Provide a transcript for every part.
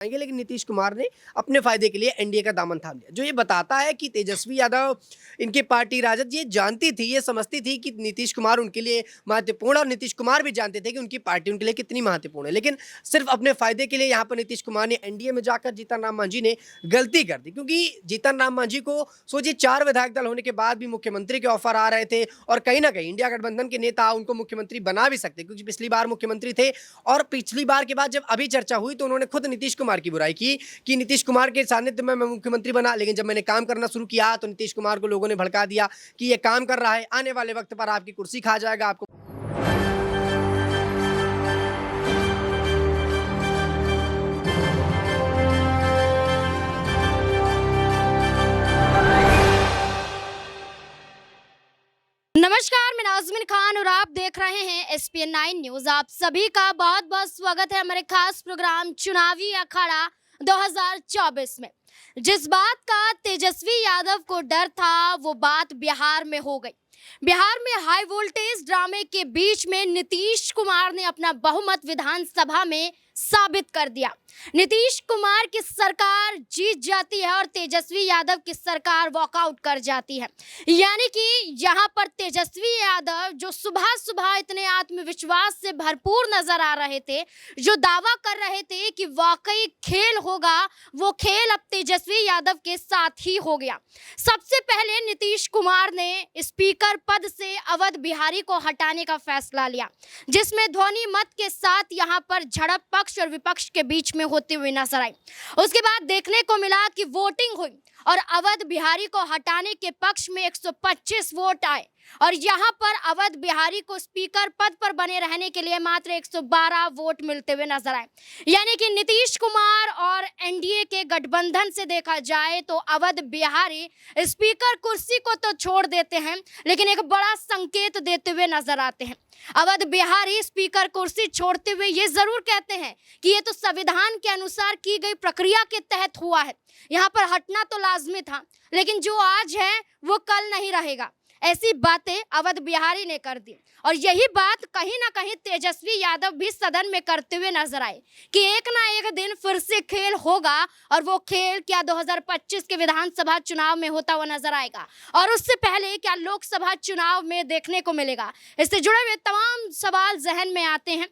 आएंगे, लेकिन नीतीश कुमार ने अपने फायदे के लिए एनडीए का दामन थाम लिया, जो ये बताता है कि तेजस्वी यादव, इनकी पार्टी राजद ये जानती थी, ये समझती थी कि नीतीश कुमार उनके लिए महत्वपूर्ण है और नीतीश कुमार भी जानते थे कि उनकी पार्टी उनके लिए कितनी महत्वपूर्ण है। लेकिन सिर्फ अपने फायदे के लिए यहाँ पर नीतीश कुमार ने एनडीए में जाकर जीतन राम मांझी ने गलती कर दी, क्योंकि जीतन राम मांझी को सोचिए 4 विधायक दल होने के बाद भी मुख्यमंत्री के ऑफर आ रहे थे और कहीं ना कहीं इंडिया गठबंधन के नेता उनको मुख्यमंत्री बना भी सकते, क्योंकि पिछली बार मुख्यमंत्री थे और पिछली बार के बाद जब अभी चर्चा हुई तो उन्होंने खुद नीतीश कुमार की बुराई की कि नीतीश कुमार के सानिध्य में मैं मुख्यमंत्री बना, लेकिन जब मैंने काम करना शुरू किया तो नीतीश कुमार को लोगों ने भड़का दिया कि ये काम कर रहा है, आने वाले वक्त पर आपकी कुर्सी खा जाएगा। आपको नमस्कार, मैं नाज़मीन खान और आप देख रहे हैं SPN 9 न्यूज। आप सभी का बहुत बहुत स्वागत है हमारे खास प्रोग्राम चुनावी अखाड़ा 2024 में। जिस बात का तेजस्वी यादव को डर था वो बात बिहार में हो गई। बिहार में हाई वोल्टेज ड्रामे के बीच में नीतीश कुमार ने अपना बहुमत विधानसभा में साबित कर दिया। नीतीश कुमार की सरकार जीत जाती है और तेजस्वी यादव की सरकार वॉकआउट कर जाती है। यानी कि यहाँ पर तेजस्वी यादव जो सुबह सुबह इतने आत्मविश्वास से भरपूर नजर आ रहे थे, जो दावा कर रहे थे कि वाकई खेल होगा, वो खेल अब तेजस्वी यादव के साथ ही हो गया। सबसे पहले नीतीश कुमार ने स्पीकर पद से अवध बिहारी को हटाने का फैसला लिया, जिसमें ध्वनि मत के साथ यहाँ पर झड़प पक्ष और विपक्ष के बीच में होती हुई नजर आई। उसके बाद देखने को मिला कि वोटिंग हुई और अवध बिहारी को हटाने के पक्ष में 125 वोट आए और यहाँ पर अवध बिहारी को स्पीकर पद पर बने रहने के लिए मात्र 112 वोट मिलते हुए नजर आए। यानी कि नीतीश कुमार और एनडीए के गठबंधन से देखा जाए तो अवध बिहारी स्पीकर कुर्सी को तो छोड़ देते हैं, लेकिन एक बड़ा संकेत देते हुए नजर आते हैं। अवध बिहारी स्पीकर कुर्सी छोड़ते हुए ये जरूर कहते हैं कि ये तो संविधान के अनुसार की गई प्रक्रिया के तहत हुआ है, यहाँ पर हटना तो लाजमी था, लेकिन जो आज है वो कल नहीं रहेगा। ऐसी बातें अवध बिहारी ने कर दी और यही बात कहीं ना कहीं तेजस्वी यादव भी सदन में करते हुए नजर आए कि एक ना एक दिन फिर से खेल होगा और वो खेल क्या 2025 के विधानसभा चुनाव में होता हुआ नजर आएगा और उससे पहले क्या लोकसभा चुनाव में देखने को मिलेगा। इससे जुड़े हुए तमाम सवाल जहन में आते हैं।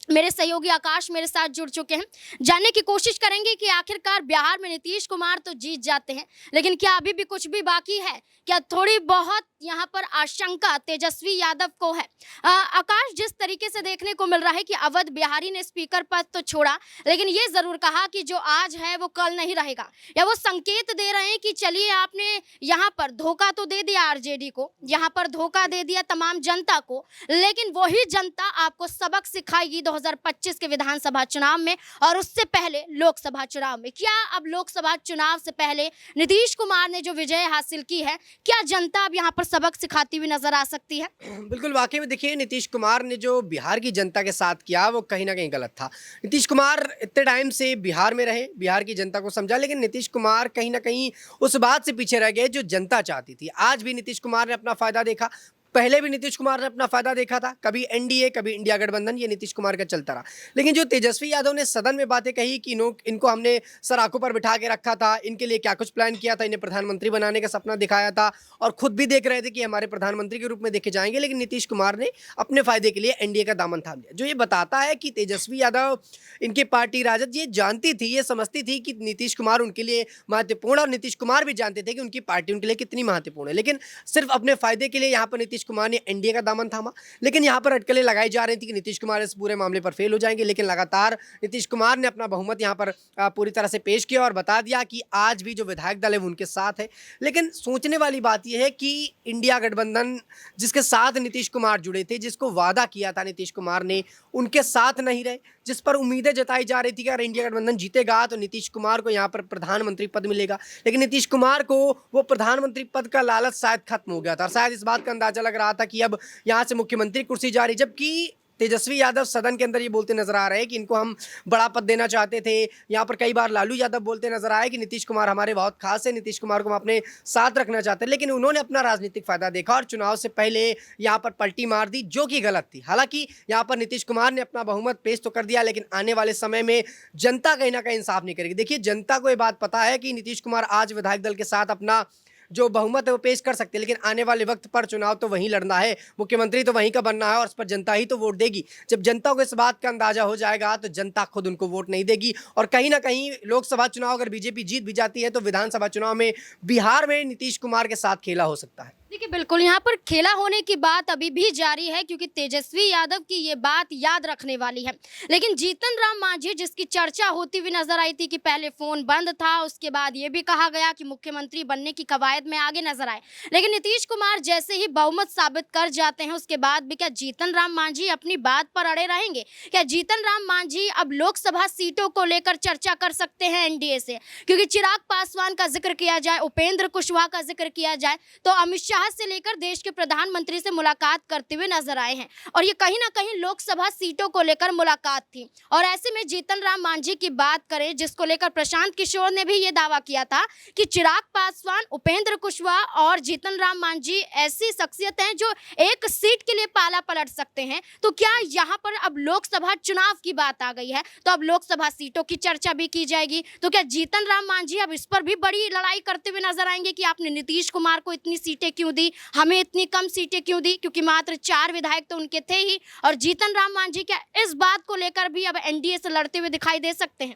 मेरे सहयोगी आकाश मेरे साथ जुड़ चुके हैं, जानने की कोशिश करेंगे कि आखिरकार बिहार में नीतीश कुमार तो जीत जाते हैं, लेकिन क्या अभी भी कुछ भी बाकी है, क्या थोड़ी बहुत यहाँ पर आशंका तेजस्वी यादव को है। आकाश, जिस तरीके से देखने को मिल रहा है कि अवध बिहारी ने स्पीकर पद तो छोड़ा, लेकिन ये जरूर कहा कि जो आज है वो कल नहीं रहेगा, या वो संकेत दे रहे हैं कि चलिए आपने यहाँ पर धोखा तो दे दिया आरजेडी को, यहाँ पर धोखा दे दिया तमाम जनता को, लेकिन वही जनता आपको सबक सिखाएगी 2025 के विधानसभा चुनाव में और उससे पहले लोकसभा चुनाव में। क्या अब लोकसभा चुनाव से पहले नीतीश कुमार ने जो विजय हासिल की है, क्या जनता अब यहाँ पर सबक सिखाती हुई नजर आ सकती है? बिल्कुल, वाकई में देखिए नीतीश कुमार ने जो बिहार की जनता के साथ किया वो कहीं ना कहीं गलत था। नीतीश कुमार इतने टाइम से बिहार में रहे, बिहार की जनता को समझा, लेकिन नीतीश कुमार कहीं ना कहीं उस बात से पीछे रह गए जो जनता चाहती थी। आज भी नीतीश कुमार ने अपना फायदा देखा, पहले भी नीतीश कुमार ने अपना फायदा देखा था, कभी एनडीए कभी इंडिया गठबंधन, ये नीतीश कुमार का चलता रहा। लेकिन जो तेजस्वी यादव ने सदन में बातें कही कि इनको हमने सर आंखों पर बिठा के रखा था, इनके लिए क्या कुछ प्लान किया था, इन्हें प्रधानमंत्री बनाने का सपना दिखाया था और खुद भी देख रहे थे कि हमारे प्रधानमंत्री के रूप में देखे जाएंगे, लेकिन नीतीश कुमार ने अपने फायदे के लिए एनडीए का दामन थाम लिया, जो ये बताता है कि तेजस्वी यादव, इनकी पार्टी राजद ये जानती थी, ये समझती थी कि नीतीश कुमार उनके लिए महत्वपूर्ण और नीतीश कुमार भी जानते थे कि उनकी पार्टी उनके लिए कितनी महत्वपूर्ण है। लेकिन सिर्फ अपने फायदे के लिए यहाँ पर नीतीश कुमार ने एनडीए का दामन थामा, लेकिन यहाँ पर अटकलें लगाई जा रही थी कि नीतीश कुमार इस पूरे मामले पर फेल हो जाएंगे, लेकिन लगातार नीतीश कुमार ने अपना बहुमत यहाँ पर पूरी तरह से पेश किया और बता दिया कि आज भी जो विधायक दल है वो उनके साथ है। लेकिन सोचने वाली बात यह है कि इंडिया गठबंधन जिसके साथ नीतीश कुमार जुड़े थे, जिसको वादा किया था नीतीश कुमार ने, उनके साथ नहीं रहे, जिस पर उम्मीदें जताई जा रही थी कि अगर इंडिया गठबंधन जीतेगा तो नीतीश कुमार को यहाँ पर प्रधानमंत्री पद मिलेगा, लेकिन नीतीश कुमार को वो प्रधानमंत्री पद का लालच शायद खत्म हो गया था। शायद इस बात का अंदाजा लग रहा था कि अब यहाँ से मुख्यमंत्री कुर्सी जा रही, जबकि तेजस्वी यादव सदन के अंदर ये बोलते नजर आ रहे हैं कि इनको हम बड़ा पद देना चाहते थे। यहाँ पर कई बार लालू यादव बोलते नजर आए कि नीतीश कुमार हमारे बहुत खास है, नीतीश कुमार को हम अपने साथ रखना चाहते हैं, लेकिन उन्होंने अपना राजनीतिक फायदा देखा और चुनाव से पहले यहाँ पर पलटी मार दी, जो कि गलत थी। हालांकि यहाँ पर नीतीश कुमार ने अपना बहुमत पेश तो कर दिया, लेकिन आने वाले समय में जनता कहीं ना कहीं इंसाफ नहीं करेगी। देखिए, जनता को ये बात पता है कि नीतीश कुमार आज विधायक दल के साथ अपना जो बहुमत है वो पेश कर सकते हैं, लेकिन आने वाले वक्त पर चुनाव तो वहीं लड़ना है, मुख्यमंत्री तो वहीं का बनना है और उस पर जनता ही तो वोट देगी। जब जनता को इस बात का अंदाजा हो जाएगा तो जनता खुद उनको वोट नहीं देगी। और कहीं ना कहीं लोकसभा चुनाव अगर बीजेपी जीत भी जाती है तो विधानसभा चुनाव में बिहार में नीतीश कुमार के साथ खेला हो सकता है। देखिए, बिल्कुल यहाँ पर खेला होने की बात अभी भी जारी है, क्योंकि तेजस्वी यादव की ये बात याद रखने वाली है। लेकिन जीतन राम मांझी, जिसकी चर्चा होती हुई नजर आई थी कि पहले फोन बंद था, उसके बाद ये भी कहा गया कि मुख्यमंत्री बनने की कवायद में आगे नजर आए, लेकिन नीतीश कुमार जैसे ही बहुमत साबित कर जाते हैं उसके बाद भी क्या जीतन राम मांझी अपनी बात पर अड़े रहेंगे? क्या जीतन राम मांझी अब लोकसभा सीटों को लेकर चर्चा कर सकते हैं एनडीए से? क्योंकि चिराग पासवान का जिक्र किया जाए, उपेंद्र कुशवाहा का जिक्र किया जाए, तो अमित शाह से लेकर देश के प्रधानमंत्री से मुलाकात करते हुए नजर आए हैं, और ये कहीं ना कहीं लोकसभा सीटों को लेकर मुलाकात थी। और ऐसे में जीतन राम मांझी की बात करें, जिसको लेकर प्रशांत किशोर ने भी ये दावा किया था कि चिराग पासवान, उपेंद्र कुशवाहा और जीतन राम मांझी ऐसी शख्सियत हैं जो एक सीट के लिए पाला पलट सकते हैं। तो क्या यहाँ पर अब लोकसभा चुनाव की बात आ गई है, तो अब लोकसभा सीटों की चर्चा भी की जाएगी। तो क्या जीतन राम मांझी अब इस पर भी बड़ी लड़ाई करते हुए नजर आएंगे कि आपने नीतीश कुमार को इतनी सीटें क्यों दी, हमें इतनी कम सीटें क्यों दी? क्योंकि मात्र 4 विधायक तो उनके थे ही। और जीतन राम मांझी क्या इस बात को लेकर भी अब एनडीए से लड़ते हुए दिखाई दे सकते हैं?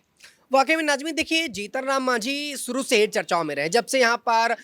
वाकई में नाज़मीन, देखिए, जीतन राम मांझी शुरू से चर्चाओं में रहे, जब से यहाँ पर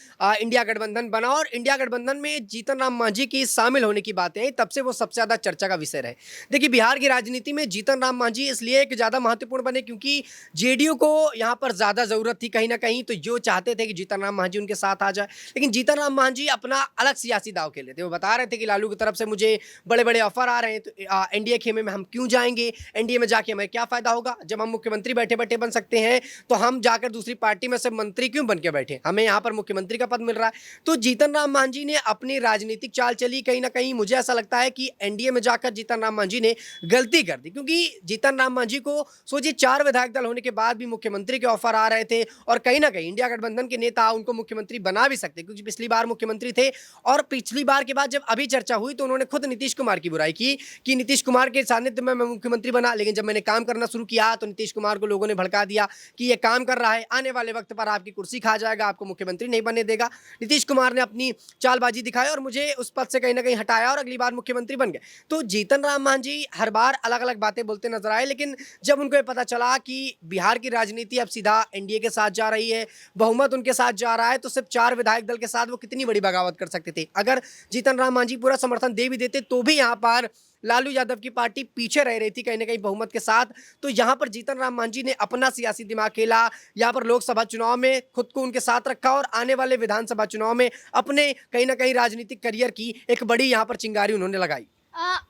इंडिया गठबंधन बना और इंडिया गठबंधन में जीतन राम मांझी की शामिल होने की बातें आई, तब से वो सबसे ज़्यादा चर्चा का विषय रहे। देखिए, बिहार की राजनीति में जीतन राम मांझी इसलिए एक ज़्यादा महत्वपूर्ण बने क्योंकि जेडीयू को यहाँ पर ज़्यादा ज़रूरत थी कहीं ना कहीं, तो जो चाहते थे कि जीतन राम मांझी उनके साथ आ जाए, लेकिन जीतन राम मांझी अपना अलग सियासी दाव खेले थे। वो बता रहे थे कि लालू की तरफ से मुझे बड़े बड़े ऑफर आ रहे हैं, तो एनडीए खेमे में हम क्यों जाएंगे, एनडीए में जाके हमें क्या फ़ायदा होगा, जब हम मुख्यमंत्री बैठे बैठे बन सकते हैं तो हम जाकर दूसरी पार्टी में से मंत्री क्यों बन के बैठे, हमें यहाँ पर मुख्यमंत्री का पद मिल रहा है। तो जीतन राम मांझी ने अपनी राजनीतिक चाल चली, कहीं ना कहीं मुझे ऐसा लगता है कि एनडीए में जाकर जीतन राम मांझी ने गलती कर दी, क्योंकि जीतन राम मांझी को सोचिए 4 विधायक दल होने के बाद भी मुख्यमंत्री के ऑफर आ रहे थे, और कहीं ना कहीं इंडिया गठबंधन के नेता उनको मुख्यमंत्री बना भी सकते, क्योंकि पिछली बार मुख्यमंत्री थे। और पिछली बार के बाद जब अभी चर्चा हुई तो उन्होंने खुद नीतीश कुमार की बुराई की कि नीतीश कुमार के सानिध्य में मैं मुख्यमंत्री बना, लेकिन जब मैंने काम करना शुरू किया तो नीतीश कुमार को लोगों ने भड़का दिया कि ये काम कर रहा है, आने वाले वक्त पर आपकी कुर्सी खा जाएगा, आपको मुख्यमंत्री नहीं बनने देगा। नीतीश कुमार ने अपनी चालबाजी दिखाई और मुझे उस पद से कहीं ना कहीं हटाया और अगली बार मुख्यमंत्री बन गए। तो जीतन राम मांझी हर बार अलग अलग बातें बोलते नजर आए, लेकिन जब उनको ये पता चला कि बिहार की राजनीति अब सीधा एनडीए के साथ जा रही है, बहुमत उनके साथ जा रहा है, तो सिर्फ 4 विधायक दल के साथ वो कितनी बड़ी बगावत कर सकते थे। अगर जीतन राम मांझी पूरा समर्थन दे भी देते तो भी यहाँ पर लालू यादव की पार्टी पीछे रह रही थी कहीं ना कहीं बहुमत के साथ। तो यहाँ पर जीतन राम मांझी ने अपना सियासी दिमाग खेला, यहाँ पर लोकसभा चुनाव में खुद को उनके साथ रखा और आने वाले विधानसभा चुनाव में अपने कहीं ना कहीं राजनीतिक करियर की एक बड़ी यहाँ पर चिंगारी उन्होंने लगाई।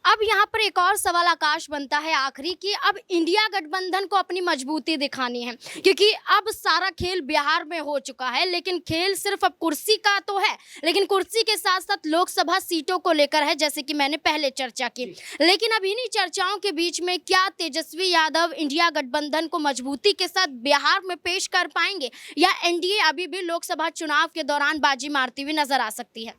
अब यहाँ पर एक और सवाल आकाश बनता है आखिरी, कि अब इंडिया गठबंधन को अपनी मजबूती दिखानी है, क्योंकि अब सारा खेल बिहार में हो चुका है, लेकिन खेल सिर्फ अब कुर्सी का तो है, लेकिन कुर्सी के साथ साथ लोकसभा सीटों को लेकर है, जैसे कि मैंने पहले चर्चा की। लेकिन अब इन्हीं चर्चाओं के बीच में क्या तेजस्वी यादव इंडिया गठबंधन को मजबूती के साथ बिहार में पेश कर पाएंगे, या एनडीए अभी भी लोकसभा चुनाव के दौरान बाजी मारती हुई नजर आ सकती है?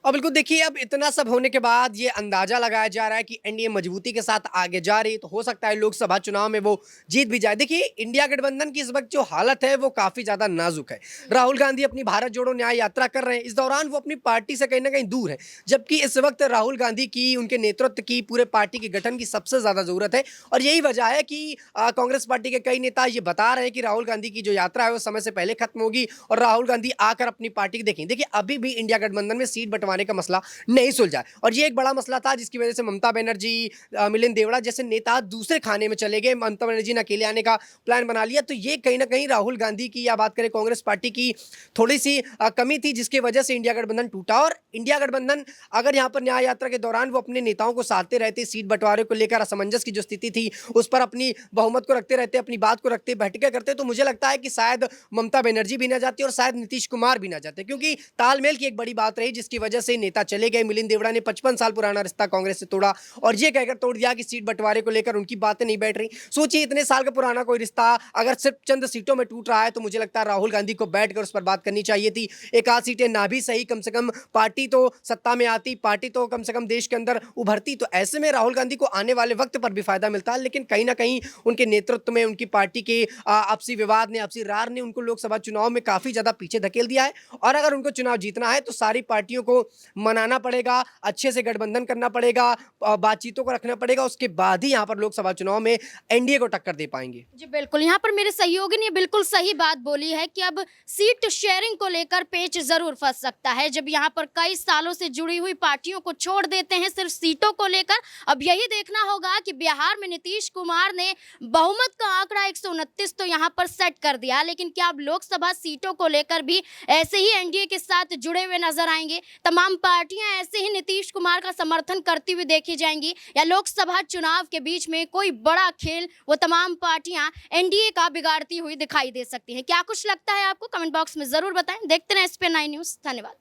और बिल्कुल देखिए, अब इतना सब होने के बाद ये अंदाजा लगाया जा रहा है कि एनडीए मजबूती के साथ आगे जा रही है, तो हो सकता है लोकसभा चुनाव में वो जीत भी जाए। देखिए, इंडिया गठबंधन की इस वक्त जो हालत है वो काफ़ी ज़्यादा नाजुक है। राहुल गांधी अपनी भारत जोड़ो न्याय यात्रा कर रहे हैं, इस दौरान वो अपनी पार्टी से कहीं ना कहीं दूर है, जबकि इस वक्त राहुल गांधी की, उनके नेतृत्व की, पूरे पार्टी के गठन की सबसे ज़्यादा ज़रूरत है। और यही वजह है कि कांग्रेस पार्टी के कई नेता ये बता रहे हैं कि राहुल गांधी की जो यात्रा है वो समय से पहले खत्म होगी और राहुल गांधी आकर अपनी पार्टी देखें। देखिए, अभी भी इंडिया गठबंधन में सीट बंटवाने का मसला नहीं सुलझा, और ये एक बड़ा मसला था जिसकी वजह से ममता बनर्जी, मिलिंद देवड़ा जैसे नेता दूसरे खाने में चले गए, ममता बनर्जी ने अकेले आने का प्लान बना लिया। तो ये कहीं ना कहीं राहुल गांधी की, या बात करें कांग्रेस पार्टी की, थोड़ी सी कमी थी, जिसकी वजह से इंडिया गठबंधन टूटा। और इंडिया गठबंधन अगर यहाँ पर न्याय यात्रा के दौरान वो अपने नेताओं को साधते रहते, सीट बंटवारे को लेकर असमंजस की जो स्थिति थी उस पर अपनी बहुमत को रखते रहते, अपनी बात को रखते, बैठकें करते, तो मुझे लगता है कि शायद ममता बनर्जी भी ना जाती और शायद नीतीश कुमार भी ना जाते, क्योंकि तालमेल की एक बड़ी बात रही जिसकी वजह वजह से नेता चले गए। मिलिंद देवड़ा ने 55 साल पुराना रिश्ता कांग्रेस से तोड़ा और ये कहकर तोड़ दिया कि सीट बंटवारे को लेकर उनकी बातें नहीं बैठ रही। सोचिए, इतने साल का पुराना कोई रिश्ता अगर सिर्फ चंद सीटों में टूट रहा है तो मुझे लगता है राहुल गांधी को बैठकर उस पर बात करनी चाहिए थी। एक आध सीटें ना भी सही, कम से कम पार्टी तो सत्ता में आती, पार्टी तो कम से कम देश के अंदर उभरती। तो ऐसे में राहुल गांधी को आने वाले वक्त पर भी फायदा मिलता है। लेकिन कहीं ना कहीं उनके नेतृत्व में, उनकी पार्टी के आपसी विवाद ने, आपसी रार ने उनको लोकसभा चुनाव में काफी ज्यादा पीछे धकेल दिया है। और अगर उनको चुनाव जीतना है तो सारी पार्टियों को मनाना पड़ेगा, अच्छे से गठबंधन करना पड़ेगा, बातचीतों को रखना पड़ेगा। उसके बाद ही यहाँ पर लोकसभा चुनाव में एनडीए को टक्कर दे पाएंगे। जी बिल्कुल, यहाँ पर मेरे सहयोगी ने बिल्कुल सही बात बोली है कि अब सीट शेयरिंग को लेकर पेच जरूर फंस सकता है। जब यहाँ पर कई सालों से जुड़ी हुई पार्टियों को छोड़ देते हैं सिर्फ सीटों को लेकर। अब यही देखना होगा कि बिहार में नीतीश कुमार ने बहुमत का आंकड़ा 129 तो यहाँ पर सेट कर दिया, लेकिन क्या अब लोकसभा सीटों को लेकर भी ऐसे ही एनडीए के साथ जुड़े हुए नजर आएंगे? तमाम पार्टियां ऐसे ही नीतीश कुमार का समर्थन करती हुई देखी जाएंगी, या लोकसभा चुनाव के बीच में कोई बड़ा खेल वो तमाम पार्टियां एनडीए का बिगाड़ती हुई दिखाई दे सकती है? क्या कुछ लगता है आपको? कमेंट बॉक्स में जरूर बताएं। देखते रहें एसपीएन 9 न्यूज़। धन्यवाद।